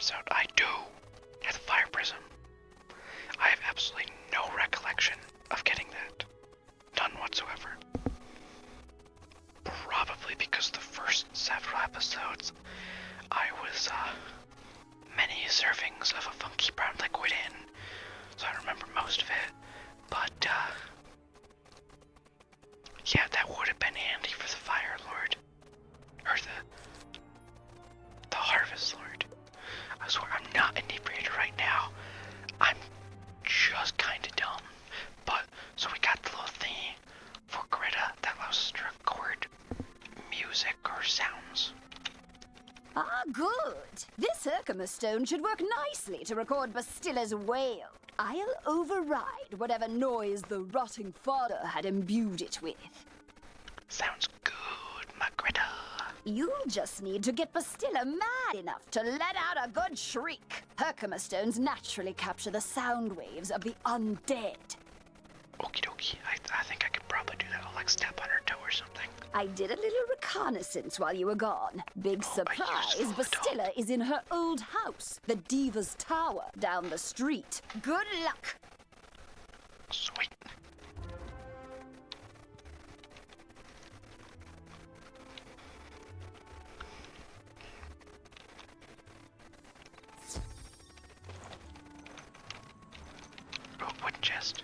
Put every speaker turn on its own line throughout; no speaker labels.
episode. I do. At the fire prism. I have absolutely no recollection of getting that. None whatsoever. Probably because the first several episodes, I was, many servings of a funky brown liquid in, so I remember most of it. But, yeah, that would have been handy for the Fire Lord. Or the Harvest Lord. I swear, I'm not inebriated right now. I'm just kinda dumb. But, so we got the little thingy for Greta that allows us to record music or sounds.
Ah, good. This Herkimer stone should work nicely to record Bastilla's wail. I'll override whatever noise the rotting fodder had imbued it with.
Sounds good, my Greta.
You just need to get Bastilla mad enough to let out a good shriek. Herkimer stones naturally capture the sound waves of the undead.
Okie dokie. I think I could probably do that. I'll like step on her toe or something.
I did a little reconnaissance while you were gone. Big surprise, Bastilla is in her old house, the Diva's Tower, down the street. Good luck.
Sweet. Oh, wooden chest.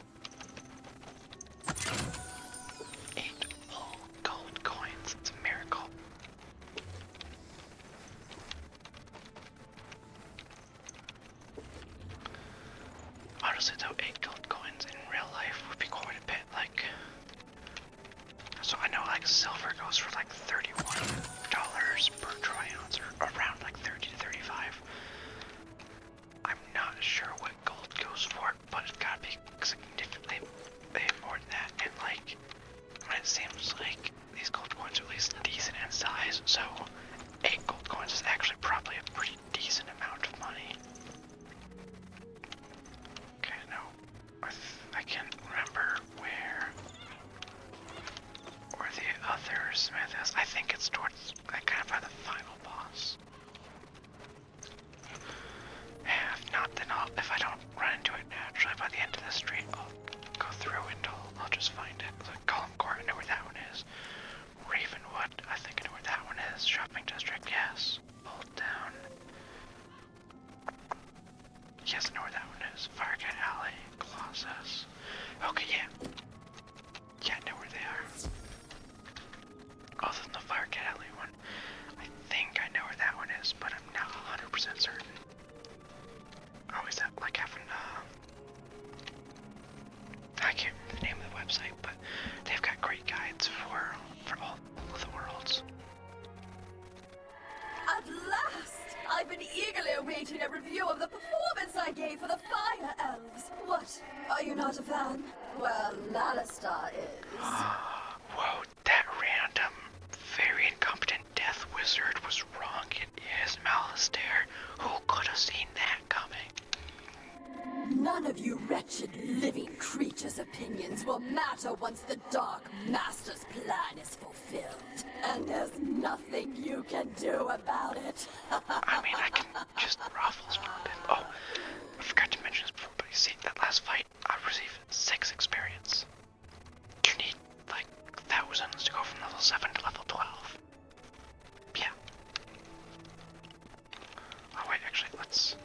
8 whole gold coins. It's a miracle. Honestly though, 8 gold coins in real life would be quite a bit, like... So I know like silver goes for like $31 per troy ounce, or around like 30 to 35. I'm not sure what gold goes for, but it's gotta be significantly more than that, and like, it seems like these gold coins are at least decent in size, so 8 gold coins is actually probably a pretty decent amount of money. Okay, no, I can't remember where the other smith is. I think it's towards, like, kind of by the final boss. If not, then if I don't run into it naturally by the end of the street, I'll go through and I'll just find it. Like Column Court, I know where that one is. Ravenwood, I think I know where that one is. Shopping District, yes. Hold down. Yes, I know where that one is. Firecat Alley, Colossus. Okay, yeah. Yeah, I know where they are. Other than the Firecat Alley one, I think I know where that one is, but I'm not 100% certain. Oh, is that like having, I can't remember the name of the website, but they've got great guides for all of the worlds.
At last! I've been eagerly awaiting a review of the performance I gave for the Fire Elves. What? Are you not a fan? Well, Lallistar is.
Whoa, that random, very incompetent death wizard was wrong. It is Malistaire. Who could have seen that coming?
None of you wretched living creatures' opinions will matter once the Dark Master's plan is fulfilled. And there's nothing you can do about it.
I mean, I can just ruffles for a bit. Oh, I forgot to mention this before, but you see, that last fight, I received 6 experience. You need, like, thousands to go from level 7 to level 12. Yeah. Oh, wait, actually, let's...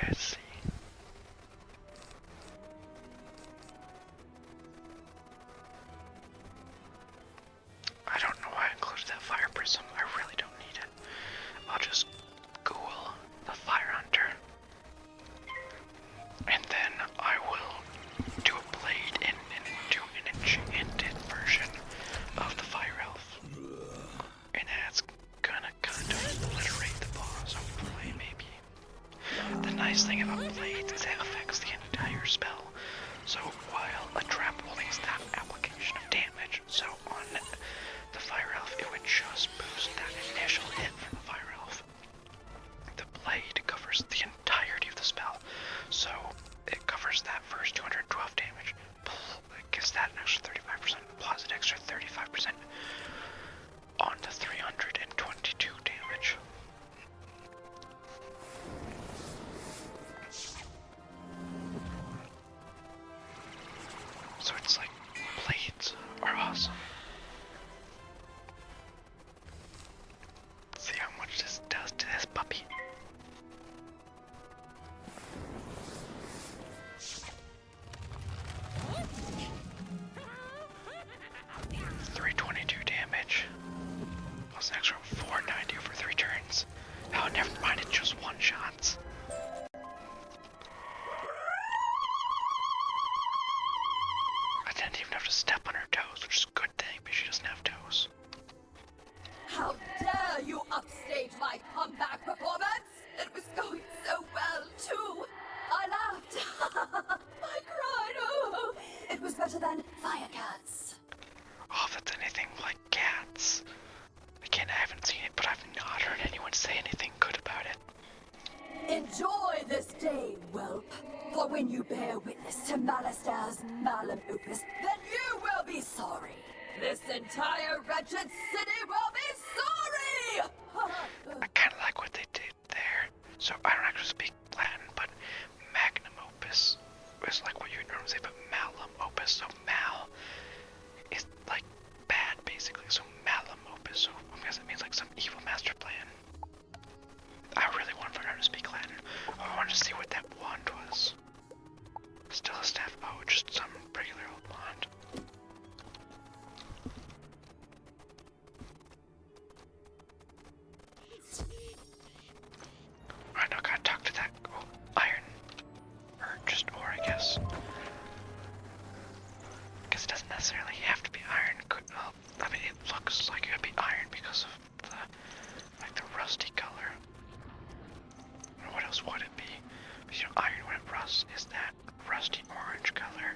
Let's see. I don't know why I included that fire prism. I really don't need it. I'll just Google the Fire Hunter. And then I will do a blade and do an enchanted version. So it's like blades are awesome. Let's see how much this does to this puppy. $322 damage. Plus an extra $490 over 3 turns. Oh, never mind, it's just one shots. I didn't even have to step on her toes, which is a good thing, but she doesn't have toes.
How dare you upstage my comeback performance? It was going so well, too. I laughed. I cried. Oh, it was better than Fire Cats.
Oh, if that's anything like Cats. Again, I haven't seen it, but I've not heard anyone say anything good about it.
Enjoy this day, whelp. For when you bear witness to Malister's malum opus, then you will be sorry. This entire wretched city will be sorry!
I kind of like what they did there. So I don't actually speak Latin, but magnum opus is like what you would normally say, but malum opus. So mal is like bad, basically. So malum opus. So I guess it means like some evil master plan. I really want to learn how to speak Latin. I wanted to see what that wand was. Still a staff. Oh, just some regular old wand. Alright, now gotta talk to that iron. Or just ore, I guess. Because it doesn't necessarily have to be iron. Well, I mean, it looks like it would be iron because of the rusty color. Or what else would it be? Because, you know, iron when it rusts is that rusty orange color.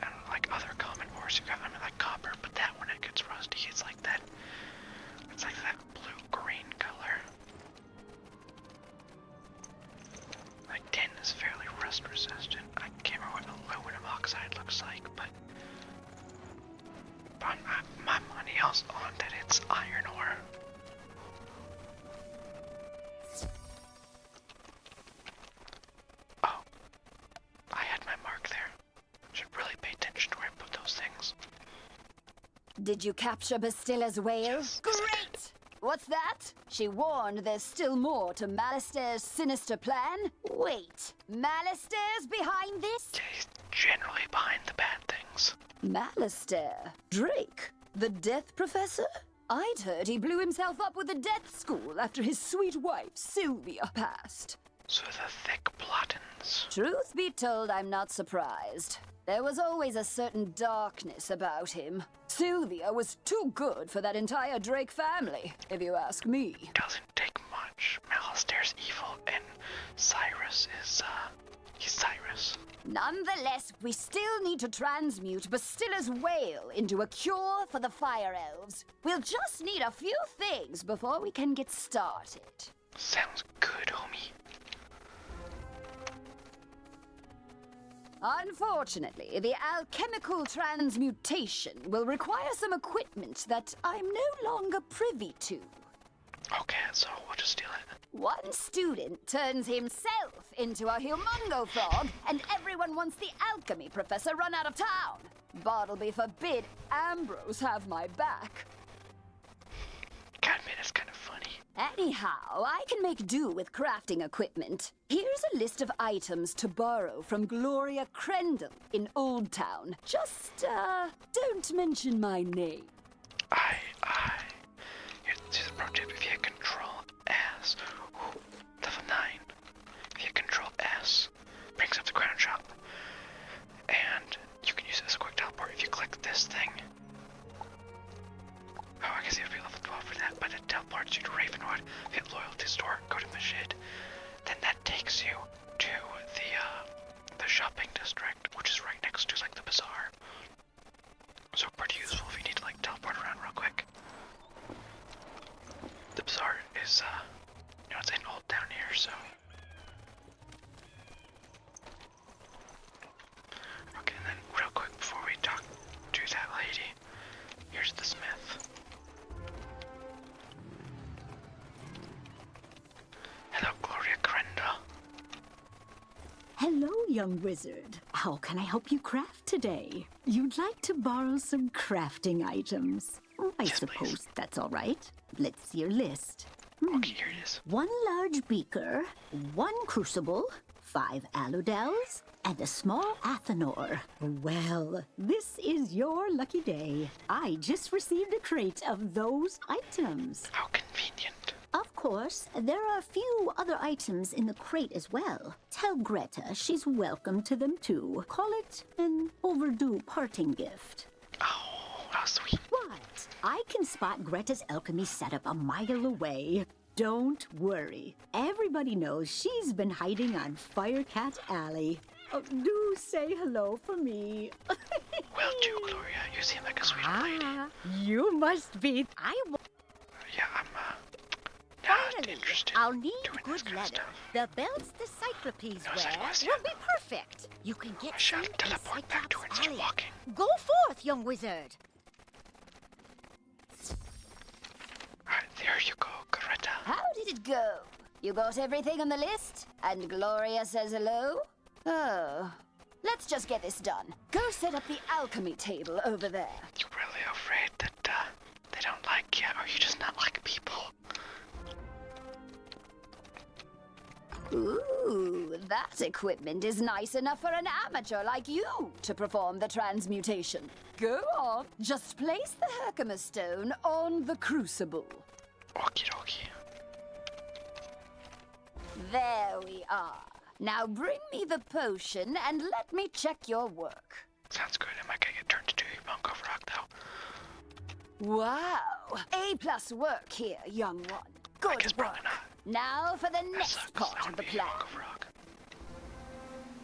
And like other common ores you got, I mean like copper, but that when it gets rusty, it's like that blue-green color. Like tin is fairly rust resistant. I can't remember what aluminum oxide looks like, but my money is on that it's iron ore. Oh, I had my mark there. Should really pay attention to where I put those things.
Did you capture Bastilla's whale?
Yes,
Great! What's that? She warned there's still more to Malister's sinister plan? Wait, Malister's behind this?
Yeah, he's generally behind the bad things.
Malister? Drake? The Death Professor? I'd heard he blew himself up with the Death School after his sweet wife, Sylvia, passed.
So the thick blottins.
Truth be told, I'm not surprised. There was always a certain darkness about him. Sylvia was too good for that entire Drake family, if you ask me.
Doesn't take much. Malister's evil, and Cyrus is, he's Cyrus.
Nonetheless, we still need to transmute Bastilla's whale into a cure for the Fire Elves. We'll just need a few things before we can get started.
Sounds good, homie.
Unfortunately, the alchemical transmutation will require some equipment that I'm no longer privy to.
Okay, so we'll just steal it.
One student turns himself into a humongo frog, and everyone wants the alchemy professor run out of town. Bartleby forbid Ambrose have my back.
God, man, that's kind of funny.
Anyhow, I can make do with crafting equipment. Here's a list of items to borrow from Gloria Crendel in Old Town. Just, don't mention my name.
Here's a pro tip. If you hit Control S, level 9. If you hit Control S, brings up the crown shop. And you can use it as a quick teleport if you click this thing. Oh, I guess you have to be level 12 for that, but it teleports you to Ravenwood. Hit Loyalty Store, go to Mashid. Then that takes you to the shopping district, which is right next to, like, the bazaar. So pretty useful if you need to, like, teleport around real quick. The bazaar is, it's in Old Town here, so. Okay, and then real quick before we talk to that lady, here's the smith. Hello, Gloria Crendel.
Hello, young wizard. How can I help you craft today? You'd like to borrow some crafting items. I
Yes,
suppose
please.
that's all right. Let's see your list.
Okay, here it is.
1 large beaker, 1 crucible, 5 aludels, and a small athanor. Well, this is your lucky day. I just received a crate of those items.
How convenient.
Of course, there are a few other items in the crate as well. Tell Greta she's welcome to them too. Call it an overdue parting gift.
Oh, how sweet.
What? I can spot Greta's alchemy setup a mile away. Don't worry. Everybody knows she's been hiding on Firecat Alley. Oh, do say hello for me.
Will do, Gloria. You seem like a sweet lady.
You must be.
Yeah, I'm, not interested
I'll
in
need
doing this
good
kind of
leather.
stuff.
The belts the Cyclopes
No
wear
such question.
will be perfect. You can get
I shall
some in
teleport back to her and
Cyclops
start
Alley.
walking.
Go forth, young wizard.
Alright, there you go, Greta.
How did it go? You got everything on the list? And Gloria says hello? Oh. Let's just get this done. Go set up the alchemy table over there.
You really afraid that, they don't like you, or you just not like people?
Ooh, that equipment is nice enough for an amateur like you to perform the transmutation. Go on. Just place the Herkimer stone on the crucible.
Okie dokie.
There we are. Now bring me the potion and let me check your work.
Sounds good. Am I gonna get turned into a monk of rock, though?
Wow. A+ work here, young one.
I
Good
guess probably
work.
not.
Now for the
That
next
sucks.
part
I
of
wanna
the
be a
plan.
monk of rock.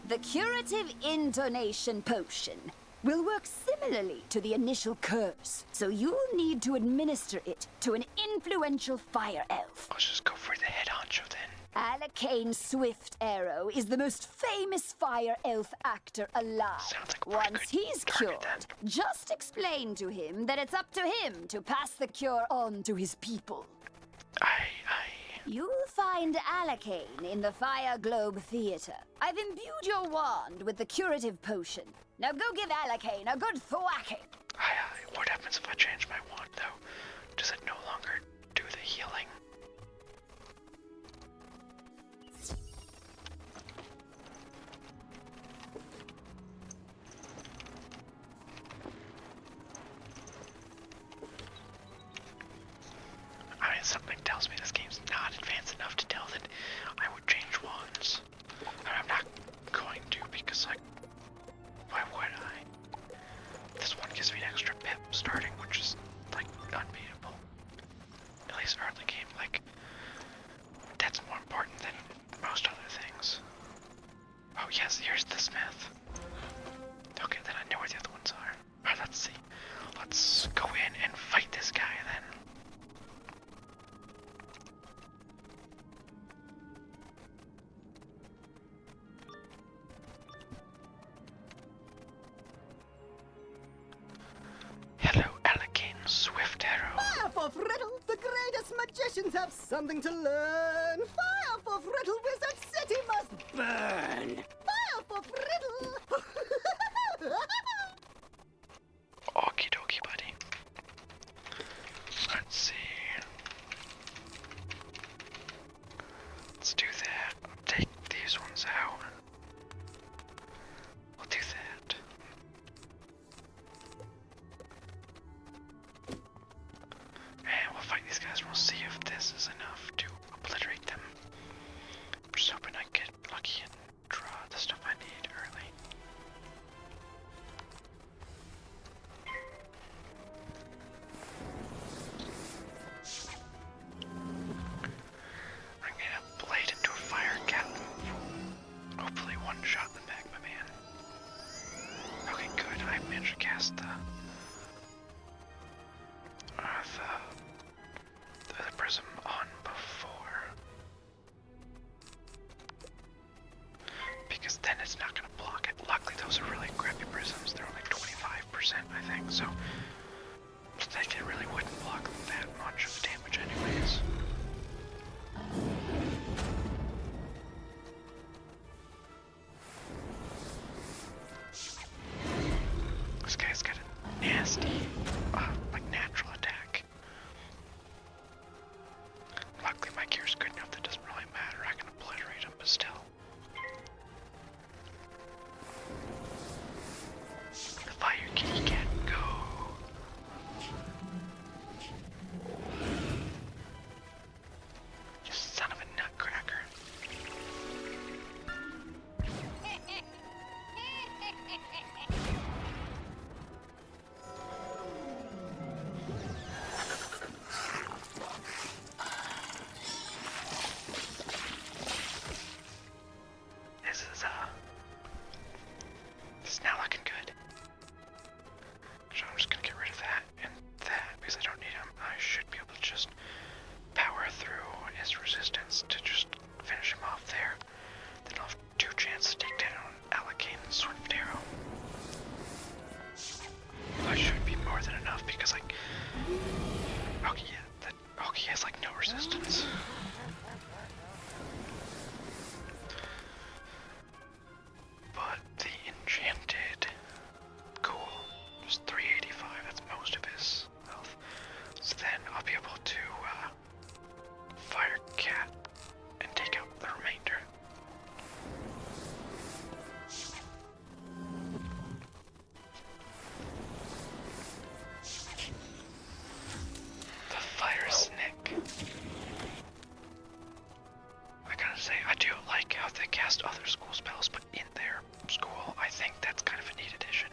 The curative intonation potion will work similarly to the initial curse, so you'll need to administer it to an influential fire elf.
Let's just go for the head honcho then.
Alakane Swift Arrow is the most famous fire elf actor alive.
Sounds like a pretty
Once
good
he's
target
cured,
then.
just explain to him that it's up to him to pass the cure on to his people. You'll find Alakane in the Fire Globe Theater. I've imbued your wand with the curative potion. Now go give Alakane a good thwacking.
What happens if I change my wand, though? Does it no longer do the healing? I mean, something tells me this game's not advanced enough to tell that I would change wands. I'm not going to because, like, why would I? This one gives me an extra pip starting, which is, like, unbeatable. At least early game, like, that's more important than most other things. Oh yes, here's the smith. Okay, then I know where the other ones are. Alright, let's see. Let's go in and fight this guy then. Hello, Alakane Swift Arrow.
Fire for Friddle! The greatest magicians have something to learn! Fire for Friddle! Wizard City must burn! Fire for Friddle!
Okie dokie, buddy. Let's see. Let's do that. Take these ones out. We'll do that. And we'll fight these guys and we'll see if this is enough to obliterate them. I'm just hoping I get lucky and draw the stuff I need early. I'm gonna blade into a fire cat. Hopefully one shot in the back, my man. Okay, good. I managed to cast the prism on before. Because then it's not gonna block it. Luckily those are really crappy prisms. They're only 25%, I think, so they really wouldn't block that much of damage anyways. nasty, like natural attack. Luckily my gear's good enough that it doesn't really matter. I can obliterate them, but still. The fire kitty cat, go. You son of a nutcracker. This is now looking good. So I'm just gonna get rid of that and that because I don't need them. I should be able to just power through his resistance to just finish him off there. Then I'll have 2 chances to take down Alakane and Swift Arrow. That should be more than enough because like okay, yeah, that okay has like no resistance. But the enchanted cool, just 385, that's most of his health. So then I'll be able to fire cat and take out the remainder. The fire snake. I gotta say, I do like how they cast other school spells, but in their school, I think that's kind of a neat addition.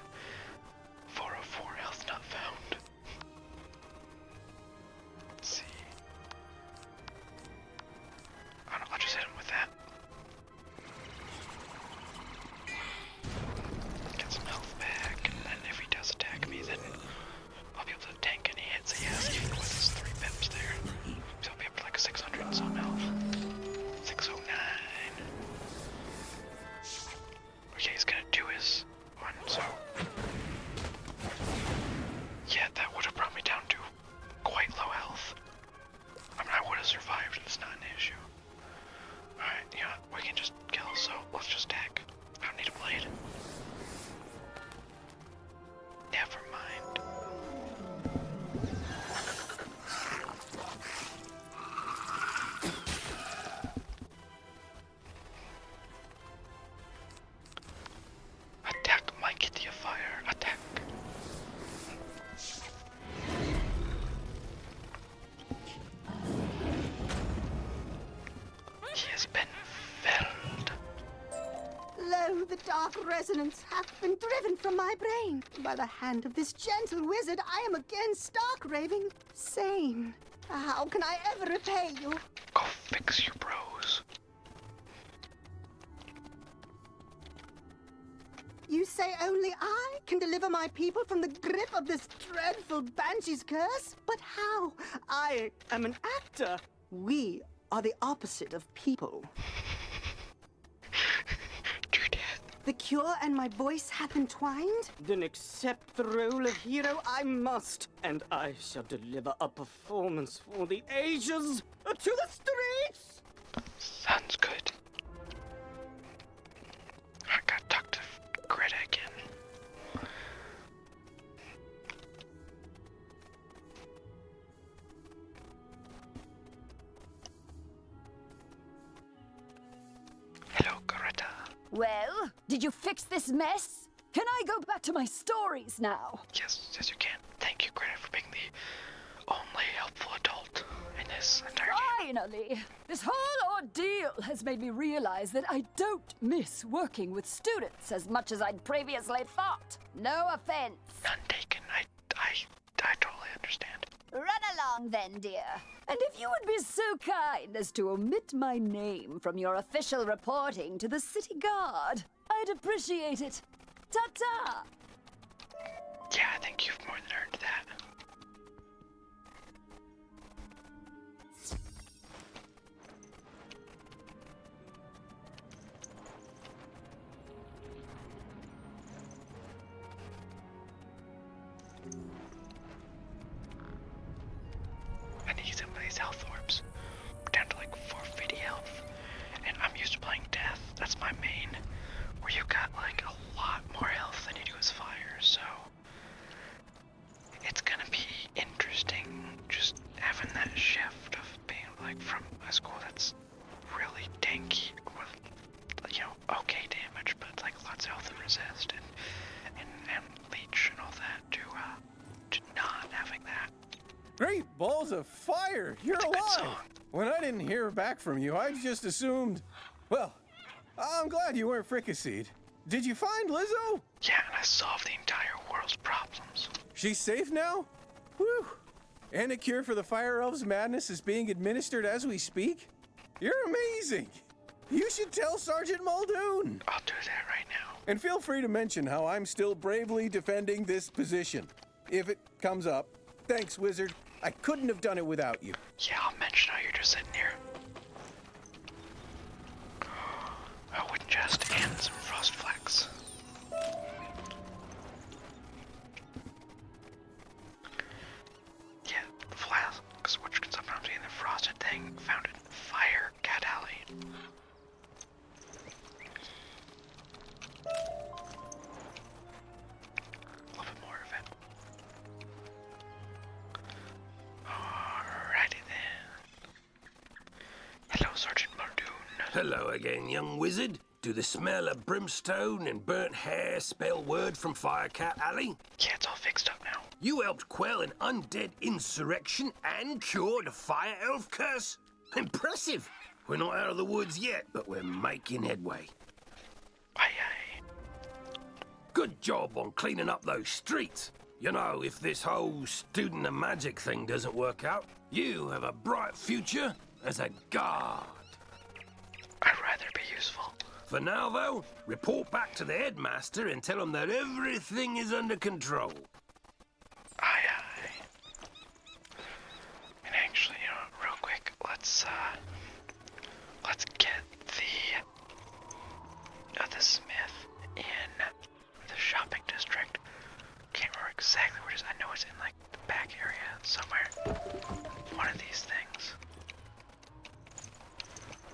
404 health not found. Let's see. I don't know, I'll just hit him with that. Get some health back, and then if he does attack me, then I'll be able to tank any hits he has, even with his 3 pips there. So I'll be up to like 600 and some health. 609. Okay, he's gonna do his one, so. Yeah, that would have brought me down to quite low health. I mean, I would have survived, it's not an issue. Alright, yeah, we can just kill, so let's just tag. I don't need a blade. Never mind. Attack, my kitty of fire, attack. He has been felled.
Lo, the dark resonance hath been driven from my brain. By the hand of this gentle wizard, I am again stark raving sane. How can I ever repay you?
Go fix you, bros.
You say only I can deliver my people from the grip of this dreadful banshee's curse? But how? I am an actor. We are the opposite of people.
Do that.
The cure and my voice hath entwined? Then accept the role of hero I must, and I shall deliver a performance for the ages. To the streets!
Sounds good. I gotta talk to Greta again. Hello, Greta.
Well, did you fix this mess? Can I go back to my stories now?
Yes, yes you can. Thank you, Greta, for being the only helpful adult in this entire game.
Finally! This whole ordeal has made me realize that I don't miss working with students as much as I'd previously thought. No offense.
None taken. I totally understand.
Run along then, dear. And if you would be so kind as to omit my name from your official reporting to the city guard, I'd appreciate it. Ta-ta!
Yeah, I think you've more than earned that. I need some of these health orbs. We're down to like 450 health. And I'm used to playing death. That's my main. Where you got like a lot more health than you do as fire, so
Great balls of fire! You're
It's a good
alive!
song.
When I didn't hear back from you, I just assumed... Well, I'm glad you weren't fricasseed. Did you find Lizzo?
Yeah, and I solved the entire world's problems.
She's safe now? Whew. And a cure for the Fire Elves' madness is being administered as we speak? You're amazing! You should tell Sergeant Muldoon!
I'll do that right now.
And feel free to mention how I'm still bravely defending this position. If it comes up. Thanks, Wizard. I couldn't have done it without you.
Yeah, I'll mention how you're just sitting here. I wouldn't just and some frost flax. Yeah, the flask, which can sometimes be in the frosted thing, found in Fire Cat Alley. A little bit more of it. Alrighty then. Hello, Sergeant Muldoon.
Hello again, young wizard. Do the smell of brimstone and burnt hair spell word from Firecat Alley?
Yeah, it's all fixed up now.
You helped quell an undead insurrection and cure the fire elf curse? Impressive! We're not out of the woods yet, but we're making headway.
Aye, aye.
Good job on cleaning up those streets. You know, if this whole student of magic thing doesn't work out, you have a bright future as a guard.
I'd rather be useful.
For now, though, report back to the headmaster and tell him that everything is under control.
Aye, aye. And actually, you know, real quick, let's get the smith in the shopping district. Can't remember exactly where it is. I know it's in, like, the back area somewhere. One of these things.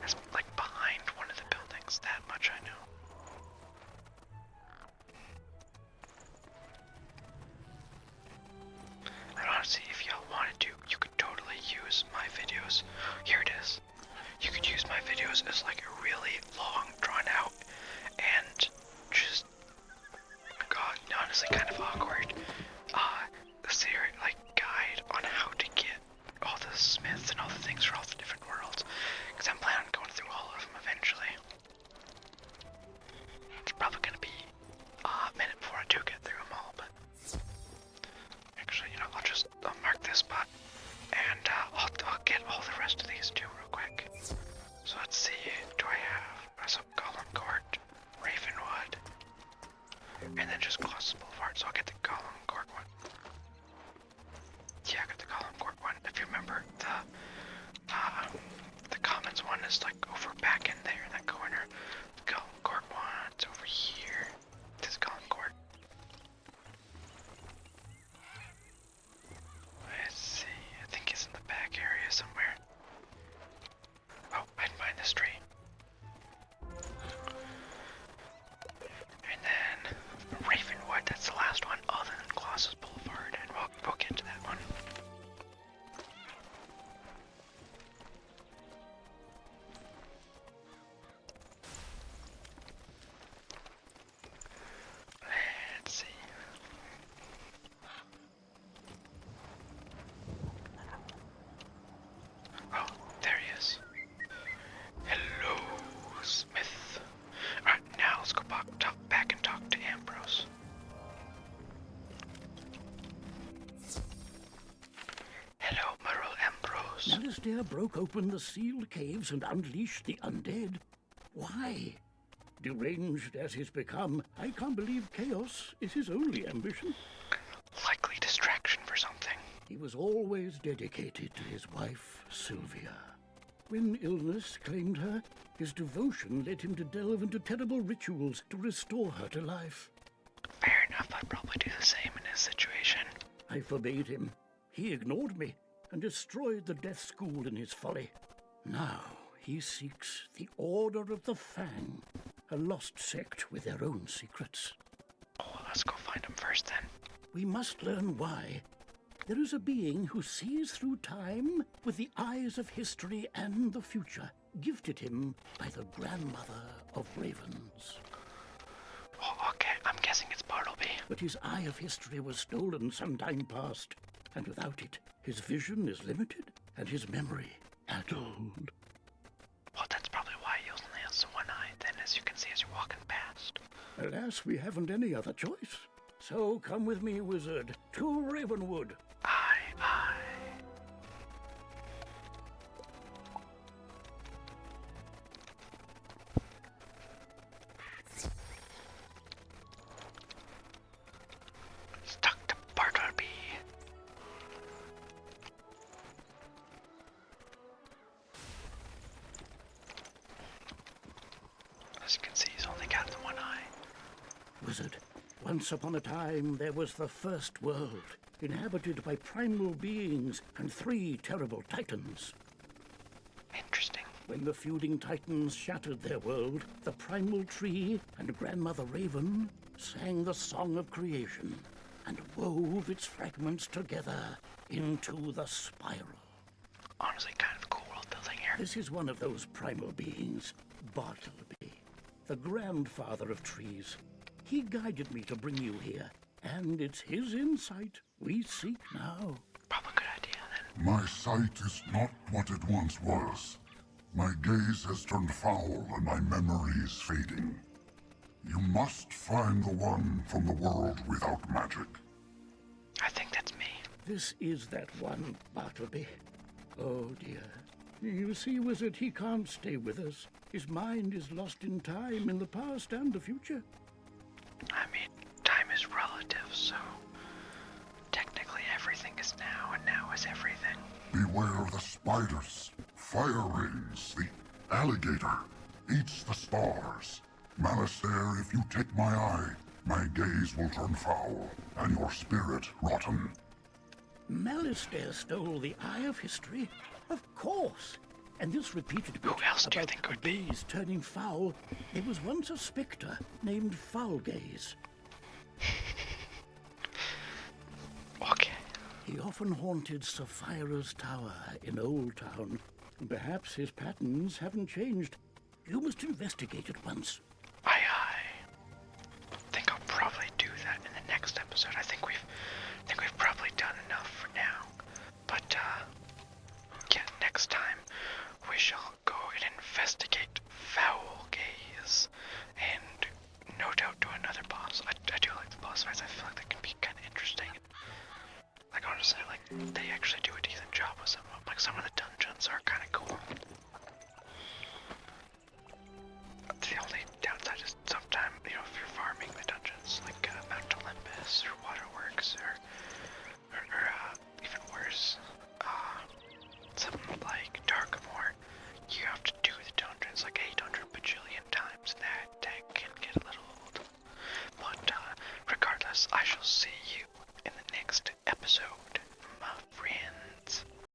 It's, like, behind one of the buildings. That much I know. And honestly, if y'all wanted to, you could totally use my videos. Here it is. You could use my videos as like a really long, drawn out, and just, God, honestly kind of awkward, like guide on how to get all the smiths and all the things for all the different worlds. Because I'm planning on going through all of them eventually. It's probably going to be a minute before I do get through them all, but actually, you know, I'll mark this spot, and I'll get all the rest of these too real quick. So let's see, do I have some Gollum Court, Ravenwood, and then just Colossus Boulevard, so I'll get the Gollum Court one. Yeah, I got the Gollum Court one. If you remember, the Commons one is like over back in there in that corner. The Gollum Court one's over here. This is Gollum Court. Let's see, I think it's in the back area somewhere. Oh, I can find this tree. And then Ravenwood, that's the last one other than Colossus Boulevard, and we'll get to that one. Let's see. Oh, there he is. Hello, Smith. Alright, now let's go back and talk to Ambrose. Hello, Merle Ambrose.
Alistair broke open the sealed caves and unleashed the undead. Why? Deranged as he's become, I can't believe chaos is his only ambition.
Likely distraction for something.
He was always dedicated to his wife, Sylvia. When illness claimed her, his devotion led him to delve into terrible rituals to restore her to life.
Fair enough, I'd probably do the same in his situation.
I forbade him. He ignored me and destroyed the death school in his folly. Now he seeks the Order of the Fang, a lost sect with their own secrets.
Oh, let's go find him first then.
We must learn why. There is a being who sees through time with the eyes of history and the future, gifted him by the grandmother of ravens.
Oh, okay, I'm guessing it's Bartleby.
But his eye of history was stolen some time past. and without it, his vision is limited and his memory addled.
Well, that's probably why he only has the one eye, then, as you can see as you're walking past.
Alas, we haven't any other choice. So come with me, wizard, to Ravenwood.
Aye, aye. Stuck to Bartleby. As you can see, he's only got the one eye.
Wizard, once upon a time there was the first world, inhabited by primal beings and 3 terrible titans.
Interesting.
When the feuding titans shattered their world, the primal tree and Grandmother Raven sang the song of creation and wove its fragments together into the spiral.
Honestly, kind of cool world building here.
This is one of those primal beings, Bartleby, the grandfather of trees. He guided me to bring you here, and it's his insight we seek now.
Probably a good idea then.
My sight is not what it once was. My gaze has turned foul and my memory is fading. You must find the one from the world without magic.
I think that's me.
This is that one, Bartleby. Oh, dear. You see, wizard, he can't stay with us. His mind is lost in time, in the past and the future.
I mean, time is relative, so technically everything is now, and now is everything.
Beware the spiders, fire rings, the alligator eats the stars. Malistaire, if you take my eye, my gaze will turn foul, and your spirit rotten.
Malistaire stole the Eye of History? Of course. And this repeated bit
Who else do you
about
think would
the
be?
gaze turning foul. There was once a spectre named Foulgaze.
Okay.
He often haunted Sapphira's Tower in Old Town. Perhaps his patterns haven't changed. You must investigate it once.
Aye, aye. Think I'll probably do that in the next episode. I think we've probably done enough for now. But yeah, next time we shall go and investigate Foul Gaze, and no doubt do another boss. I do like the boss fights. I feel like they can be kind of interesting. Like honestly, like they actually do a decent job with some of them. Like some of the dungeons are kind of cool.